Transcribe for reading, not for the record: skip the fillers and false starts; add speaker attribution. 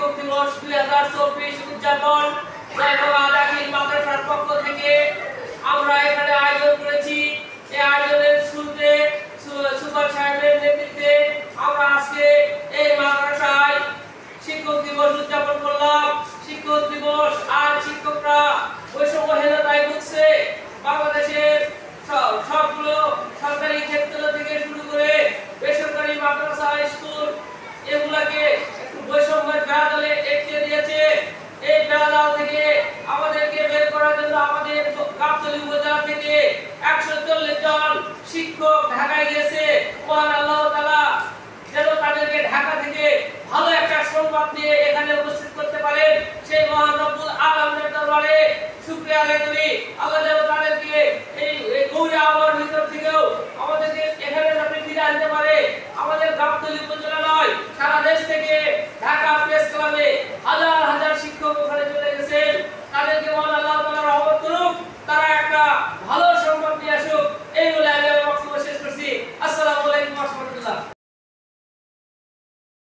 Speaker 1: শিক্ষক দিবস 2024 উদযাপন জয়বাংলা দাখিল মাদ্রাসার পক্ষ থেকে আমরা এখানে আয়োজন করেছি। এই আয়োজনের শুরুতে সুপার সাহেবের নেতৃত্বে আমরা আজকে এই মাদ্রাসায় শিক্ষক দিবস উদযাপন করলাম। শিক্ষক দিবস আর শিক্ষকরা বৈষম্যহীনতায় ভুগছে। বাংলাদেশের সবগুলো সরকারি ক্ষেত্র থেকে শুরু করে বেসরকারি মাদ্রাসা স্কুল এগুলাকে একটু বৈষম্যের বেড়াজালে এঁটকে দিয়েছে। এই বেড়াজাল থেকে আমাদেরকে বের করার জন্য আমাদের গাবতলী উপজেলা থেকে 140 জন শিক্ষক ঢাকায় গিয়েছে। মহান আল্লাহ তাআলা যেন তাদেরকে ঢাকা থেকে ভালো একটা সংবাদ নিয়ে এখানে উপস্থিত করতে পারেন, সেই মহান রব্বুল আলামিনের দরবারে শুকরিয়া আদায় করি। আল্লাহ যেন তাদেরকে এই গৌরী আবহাওয়ার ভিতর থেকেও আমাদেরকে এখানে যাতে ফিরে আনতে পারে। আমাদের গাবতলী